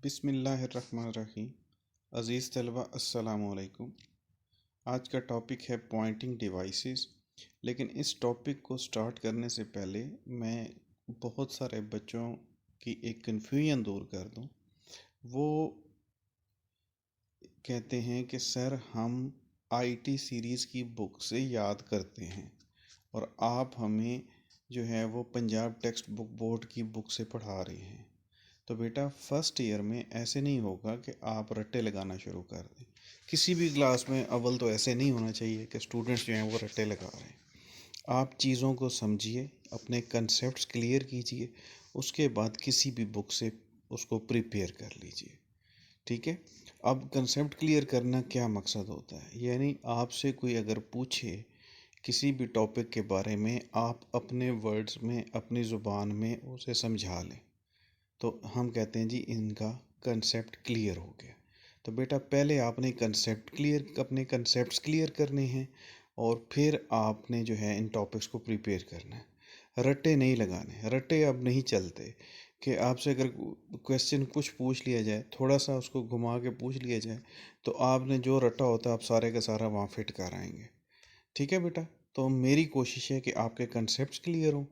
बिस्मिल्लाहिर्रहमानिर्रहीम। अज़ीज़ तलबा अस्सलामु अलैकुम। आज का टॉपिक है पॉइंटिंग डिवाइसेस। लेकिन इस टॉपिक को स्टार्ट करने से पहले मैं बहुत सारे बच्चों की एक कन्फ्यूजन दूर कर दूं। वो कहते हैं कि सर हम आईटी सीरीज़ की बुक से याद करते हैं और आप हमें जो है वो पंजाब टेक्स्ट बुक बोर्ड की बुक से पढ़ा रहे हैं। तो बेटा फर्स्ट ईयर में ऐसे नहीं होगा कि आप रट्टे लगाना शुरू कर दें। किसी भी क्लास में अव्वल तो ऐसे नहीं होना चाहिए कि स्टूडेंट्स जो हैं वो रट्टे लगा रहे हैं। आप चीज़ों को समझिए, अपने कंसेप्ट्स क्लियर कीजिए, उसके बाद किसी भी बुक से उसको प्रिपेयर कर लीजिए। ठीक है। अब कंसेप्ट क्लियर करना क्या मकसद होता है, यानी आपसे कोई अगर पूछे किसी भी टॉपिक के बारे में, आप अपने वर्ड्स में अपनी ज़ुबान में उसे समझा लें, तो हम कहते हैं जी इनका कंसेप्ट क्लियर हो गया। तो बेटा पहले आपने कंसेप्ट क्लियर अपने कंसेप्ट्स क्लियर करने हैं और फिर आपने जो है इन टॉपिक्स को प्रिपेयर करना है। रट्टे नहीं लगाने, रट्टे अब नहीं चलते कि आपसे अगर क्वेश्चन कुछ पूछ लिया जाए, थोड़ा सा उसको घुमा के पूछ लिया जाए, तो आपने जो रटा होता है आप सारे का सारा वहाँ फिट कर आएंगे। ठीक है बेटा। तो मेरी कोशिश है कि आपके कंसेप्ट क्लियर हों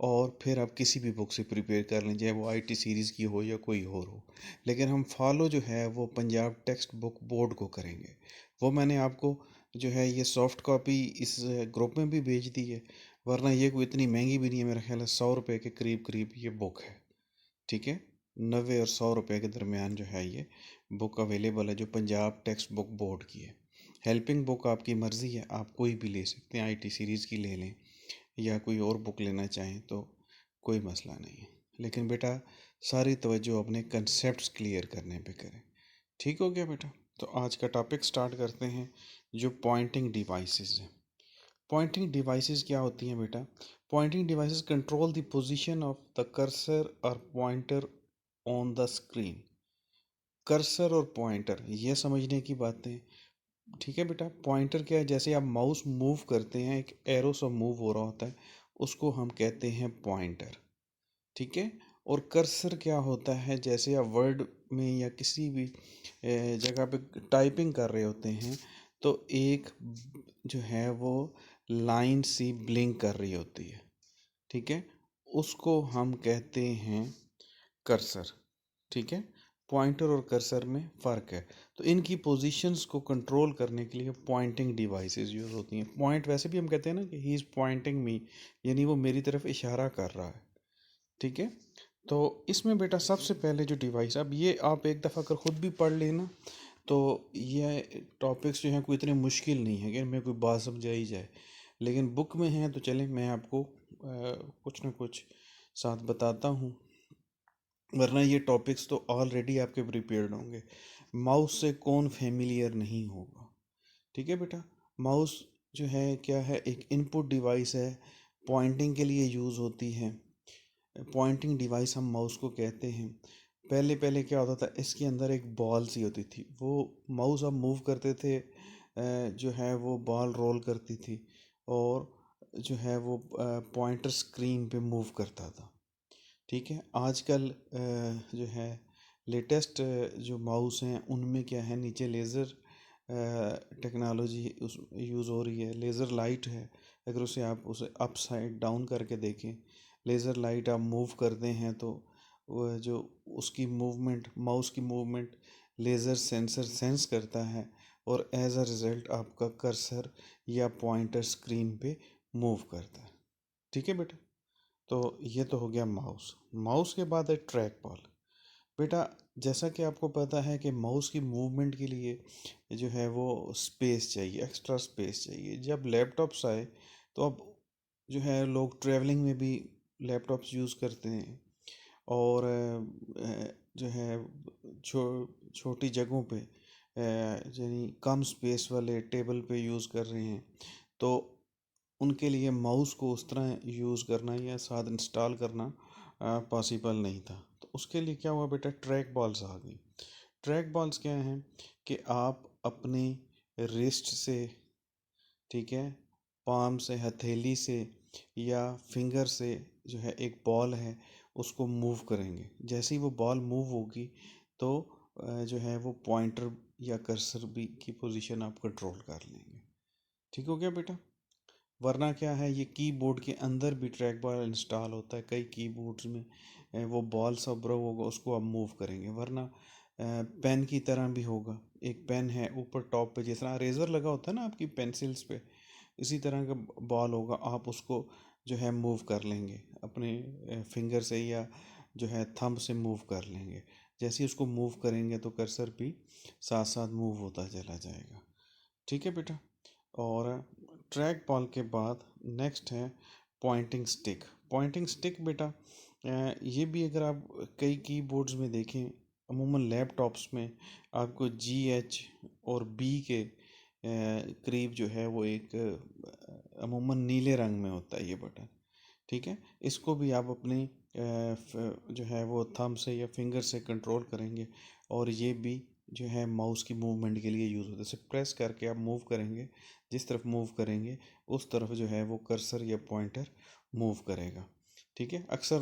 और फिर आप किसी भी बुक से प्रिपेयर कर लें, चाहे वो आईटी सीरीज़ की हो या कोई और हो। लेकिन हम फॉलो जो है वो पंजाब टेक्स्ट बुक बोर्ड को करेंगे। वो मैंने आपको जो है ये सॉफ्ट कॉपी इस ग्रुप में भी भेज दी है, वरना ये कोई इतनी महंगी भी नहीं है। मेरा ख्याल है 100 रुपये के करीब करीब ये बुक है। ठीक है। 90 और 100 रुपये के दरमियान जो है ये बुक अवेलेबल है, जो पंजाब टेक्स्ट बुक बोर्ड की है। हेल्पिंग बुक आपकी मर्ज़ी है, आप कोई भी ले सकते हैं, आईटी सीरीज़ की ले लें या कोई और बुक लेना चाहें तो कोई मसला नहीं है। लेकिन बेटा सारी तवज्जो अपने कंसेप्ट्स क्लियर करने पे करें। ठीक हो गया बेटा। तो आज का टॉपिक स्टार्ट करते हैं, जो पॉइंटिंग डिवाइसेस हैं। पॉइंटिंग डिवाइसेस क्या होती हैं बेटा? Pointing devices control the position of the cursor और pointer on the screen. Cursor और पॉइंटर ये समझने की बातें। ठीक है बेटा। पॉइंटर क्या है? जैसे आप माउस मूव करते हैं, एक एरो सा मूव हो रहा होता है, उसको हम कहते हैं पॉइंटर। ठीक है। और कर्सर क्या होता है? जैसे आप वर्ड में या किसी भी जगह पे टाइपिंग कर रहे होते हैं, तो एक जो है वो लाइन सी ब्लिंक कर रही होती है। ठीक है। उसको हम कहते हैं कर्सर। ठीक है। पॉइंटर और कर्सर में फ़र्क है। तो इनकी पोजीशंस को कंट्रोल करने के लिए पॉइंटिंग डिवाइसेस यूज़ होती हैं। पॉइंट वैसे भी हम कहते हैं ना कि ही इज़ पॉइंटिंग मी, यानी वो मेरी तरफ इशारा कर रहा है। ठीक है। तो इसमें बेटा सबसे पहले जो डिवाइस, अब ये आप एक दफ़ा अगर ख़ुद भी पढ़ लेना तो ये टॉपिक्स जो हैं कोई इतने मुश्किल नहीं है कि इनमें कोई बात समझाई जाए। लेकिन बुक में है तो चलें मैं आपको कुछ ना कुछ साथ बताता हूँ, वरना ये टॉपिक्स तो ऑलरेडी आपके प्रिपेयर्ड होंगे। माउस से कौन फेमिलियर नहीं होगा? ठीक है बेटा। माउस जो है क्या है? एक इनपुट डिवाइस है, पॉइंटिंग के लिए यूज़ होती है। पॉइंटिंग डिवाइस हम माउस को कहते हैं। पहले पहले क्या होता था, इसके अंदर एक बॉल सी होती थी, वो माउस आप मूव करते थे, जो है वो बॉल रोल करती थी और जो है वो पॉइंटर स्क्रीन पे मूव करता था। ठीक है। आजकल जो है लेटेस्ट जो माउस हैं उनमें क्या है, नीचे लेज़र टेक्नोलॉजी उस यूज़ हो रही है। लेज़र लाइट है, अगर उसे आप उसे अप साइड डाउन करके देखें, लेज़र लाइट आप मूव करते हैं तो वह जो उसकी मूवमेंट, माउस की मूवमेंट लेज़र सेंसर सेंस करता है और एज अ रिज़ल्ट आपका कर्सर या पॉइंटर स्क्रीन पे मूव करता है। ठीक है बेटा। तो ये तो हो गया माउस। माउस के बाद है ट्रैक बॉल। बेटा जैसा कि आपको पता है कि माउस की मूवमेंट के लिए जो है वो स्पेस चाहिए, एक्स्ट्रा स्पेस चाहिए। जब लैपटॉप्स आए तो अब जो है लोग ट्रैवलिंग में भी लैपटॉप्स यूज़ करते हैं और जो है छोटी जगहों पे यानी कम स्पेस वाले टेबल पे यूज़ कर रहे हैं, तो उनके लिए माउस को उस तरह यूज़ करना या साथ इंस्टॉल करना पॉसिबल नहीं था। तो उसके लिए क्या हुआ बेटा, ट्रैक बॉल्स आ गई। ट्रैक बॉल्स क्या हैं कि आप अपने रिस्ट से, ठीक है, पाम से, हथेली से या फिंगर से जो है एक बॉल है उसको मूव करेंगे। जैसे ही वो बॉल मूव होगी तो जो है वो पॉइंटर या कर्सर भी की पोजीशन आप कंट्रोल कर लेंगे। ठीक हो गया बेटा। वरना क्या है, ये कीबोर्ड के अंदर भी ट्रैक बॉल इंस्टॉल होता है। कई कीबोर्ड्स में वो बॉल सब रहा होगा, उसको आप मूव करेंगे। वरना पेन की तरह भी होगा। एक पेन है ऊपर टॉप पे, जैसा रेजर लगा होता है ना आपकी पेंसिल्स पे, इसी तरह का बॉल होगा। आप उसको जो है मूव कर लेंगे अपने फिंगर से, या जो है थंब से मूव कर लेंगे। जैसे ही उसको मूव करेंगे तो कर्सर भी साथ साथ मूव होता चला जाएगा। ठीक है बेटा। और ट्रैक बॉल के बाद नेक्स्ट है पॉइंटिंग स्टिक। पॉइंटिंग स्टिक बेटा, ये भी अगर आप कई कीबोर्ड्स में देखें, अमूमन लैपटॉप्स में आपको GH और B के करीब जो है वो एक अमूमन नीले रंग में होता है ये बटन। ठीक है, इसको भी आप अपनी जो है वो थंब से या फिंगर से कंट्रोल करेंगे, और ये भी जो है माउस की मूवमेंट के लिए यूज़ होता है। जैसे प्रेस करके आप मूव करेंगे, जिस तरफ मूव करेंगे उस तरफ जो है वो कर्सर या पॉइंटर मूव करेगा। ठीक है, अक्सर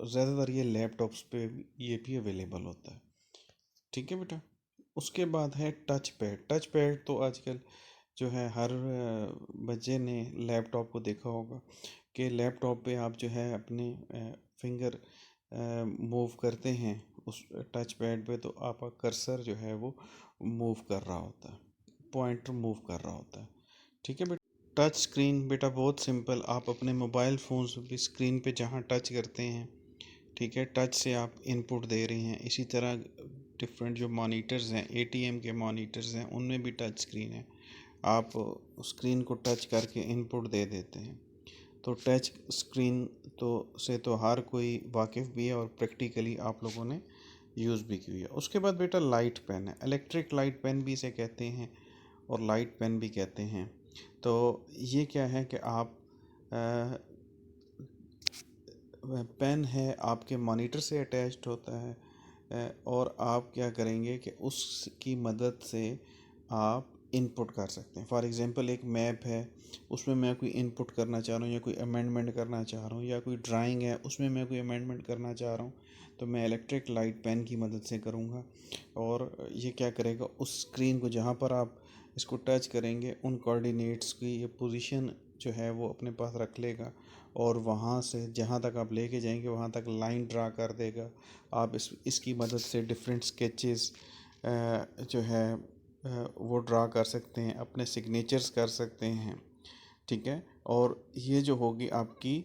ज़्यादातर ये लैपटॉप्स पे ये भी अवेलेबल होता है। ठीक है बेटा। उसके बाद है टच पैड। टच पैड तो आजकल जो है हर बच्चे ने लैपटॉप को देखा होगा कि लैपटॉप पे आप जो है अपने फिंगर मूव करते हैं उस टच पैड पे, तो आपका कर्सर जो है वो मूव कर रहा होता है, पॉइंटर मूव कर रहा होता है। ठीक है बेटा। टच स्क्रीन बेटा बहुत सिंपल, आप अपने मोबाइल फ़ोन की स्क्रीन पे जहाँ टच करते हैं, ठीक है, टच से आप इनपुट दे रहे हैं। इसी तरह डिफरेंट जो मॉनिटर्स हैं, ATM के मॉनिटर्स हैं, उनमें भी टच स्क्रीन है। आप स्क्रीन को टच करके इनपुट दे देते हैं। तो टच स्क्रीन तो हर कोई वाकिफ़ भी है, और प्रैक्टिकली आप लोगों ने यूज़ भी की हुई है। उसके बाद बेटा लाइट पेन है। इलेक्ट्रिक लाइट पेन भी इसे कहते हैं और लाइट पेन भी कहते हैं। तो ये क्या है कि आप पेन है आपके मॉनिटर से अटैच्ड होता है, और आप क्या करेंगे कि उसकी मदद से आप इनपुट कर सकते हैं। फॉर एग्ज़ाम्पल एक मैप है, उसमें मैं कोई इनपुट करना चाह रहा हूँ या कोई अमेंडमेंट करना चाह रहा हूँ, या कोई ड्राइंग है उसमें मैं कोई अमेंडमेंट करना चाह रहा हूँ, तो मैं इलेक्ट्रिक लाइट पेन की मदद से करूँगा। और ये क्या करेगा, उस स्क्रीन को जहाँ पर आप इसको टच करेंगे उन कोऑर्डिनेट्स की ये पोजीशन जो है वो अपने पास रख लेगा, और वहाँ से जहाँ तक आप लेके जाएंगे वहाँ तक लाइन ड्रा कर देगा। आप इसकी मदद से डिफरेंट स्केचेस जो है वो ड्रा कर सकते हैं, अपने सिग्नेचर्स कर सकते हैं। ठीक है, और ये जो होगी आपकी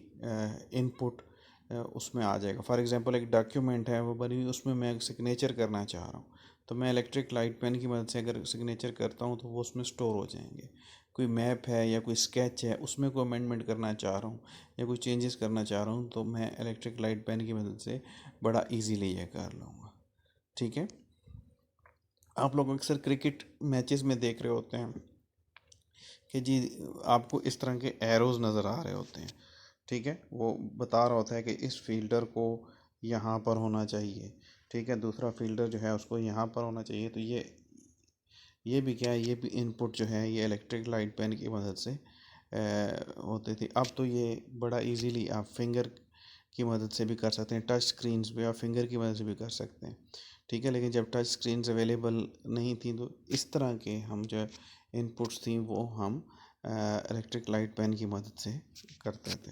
इनपुट उसमें आ जाएगा। फॉर एग्जांपल एक डॉक्यूमेंट है वो बनी हुई, उसमें मैं सिग्नेचर करना चाह रहा हूँ, तो मैं इलेक्ट्रिक लाइट पेन की मदद से अगर सिग्नेचर करता हूँ तो वो उसमें स्टोर हो जाएंगे। कोई मैप है या कोई स्केच है, उसमें कोई अमेंडमेंट करना चाह रहा हूँ या कोई चेंजेस करना चाह रहा हूँ, तो मैं इलेक्ट्रिक लाइट पेन की मदद से बड़ा ईजीली ये कर लूँगा। ठीक है। आप लोग अक्सर क्रिकेट मैचेस में देख रहे होते हैं कि जी आपको इस तरह के एरोज़ नज़र आ रहे होते हैं। ठीक है, वो बता रहा होता है कि इस फील्डर को यहाँ पर होना चाहिए। ठीक है, दूसरा फील्डर जो है उसको यहाँ पर होना चाहिए। तो ये भी क्या है, ये भी इनपुट जो है ये इलेक्ट्रिक लाइट पेन की मदद से होती थी। अब तो ये बड़ा इजीली आप फिंगर की मदद से भी कर सकते हैं, टच स्क्रीन्स पे आप फिंगर की मदद से भी कर सकते हैं। ठीक है, लेकिन जब टच स्क्रीन्स अवेलेबल नहीं थी तो इस तरह के हम जो इनपुट्स थी वो हम इलेक्ट्रिक लाइट पेन की मदद से करते थे।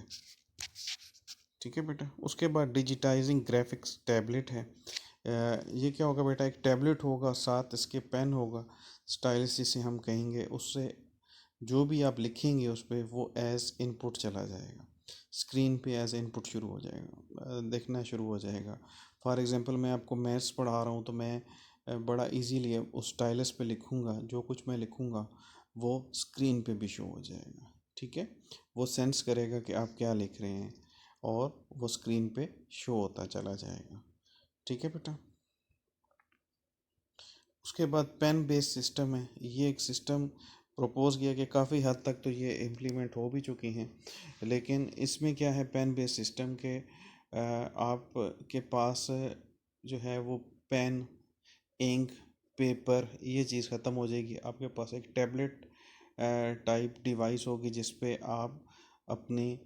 ठीक है बेटा। उसके बाद डिजिटाइजिंग ग्राफिक्स टैबलेट है। ये क्या होगा बेटा, एक टैबलेट होगा, साथ इसके पेन होगा, स्टाइलस जिसे हम कहेंगे, उससे जो भी आप लिखेंगे उस पर वो एज इनपुट चला जाएगा, स्क्रीन पे एज इनपुट शुरू हो जाएगा, देखना शुरू हो जाएगा। फॉर एग्ज़ाम्पल मैं आपको मैथ्स पढ़ा रहा हूँ, तो मैं बड़ा इजीली उस स्टाइलस पे लिखूँगा, जो कुछ मैं लिखूँगा वो स्क्रीन पे भी शो हो जाएगा। ठीक है, वो सेंस करेगा कि आप क्या लिख रहे हैं, और वो स्क्रीन पे शो होता चला जाएगा। ठीक है बेटा। उसके बाद पेन बेस्ड सिस्टम है। ये एक सिस्टम प्रपोज किया कि काफ़ी हद तक तो ये इम्प्लीमेंट हो भी चुकी हैं, लेकिन इसमें क्या है, पेन बेस्ड सिस्टम के आप के पास जो है वो पेन, इंक, पेपर, ये चीज़ ख़त्म हो जाएगी। आपके पास एक टैबलेट टाइप डिवाइस होगी जिस पे आप अपनी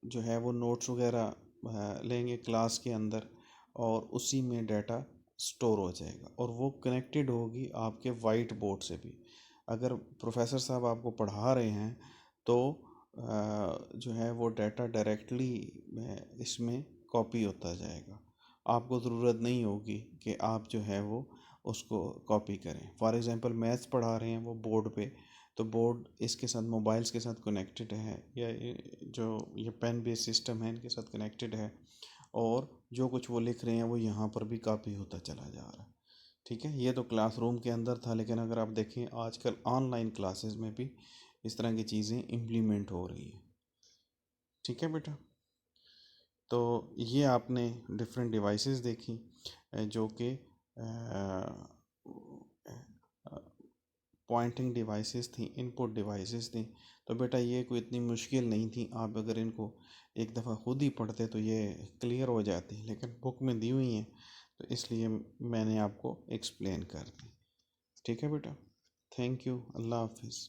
जो है वो नोट्स वगैरह लेंगे क्लास के अंदर, और उसी में डाटा स्टोर हो जाएगा और वो कनेक्टेड होगी आपके वाइट बोर्ड से भी। अगर प्रोफेसर साहब आपको पढ़ा रहे हैं तो जो है वो डाटा डायरेक्टली इसमें कॉपी होता जाएगा। आपको ज़रूरत नहीं होगी कि आप जो है वो उसको कॉपी करें। फॉर एग्ज़ाम्पल मैथ्स पढ़ा रहे हैं वो बोर्ड पे, तो बोर्ड इसके साथ मोबाइल्स के साथ कनेक्टेड है, या जो ये पेन बेस्ड सिस्टम है इनके साथ कनेक्टेड है, और जो कुछ वो लिख रहे हैं वो यहाँ पर भी कॉपी होता चला जा रहा है। ठीक है, ये तो क्लासरूम के अंदर था, लेकिन अगर आप देखें आजकल ऑनलाइन क्लासेस में भी इस तरह की चीज़ें इम्प्लीमेंट हो रही हैं। ठीक है बेटा, तो ये आपने डिफरेंट डिवाइसेस देखी जो कि पॉइंटिंग डिवाइसेस थी, इनपुट डिवाइसेस थी। तो बेटा ये कोई इतनी मुश्किल नहीं थी, आप अगर इनको एक दफ़ा खुद ही पढ़ते तो ये क्लियर हो जाती, लेकिन बुक में दी हुई हैं तो इसलिए मैंने आपको एक्सप्लेन कर दी। ठीक है बेटा, थैंक यू, अल्लाह हाफिज़।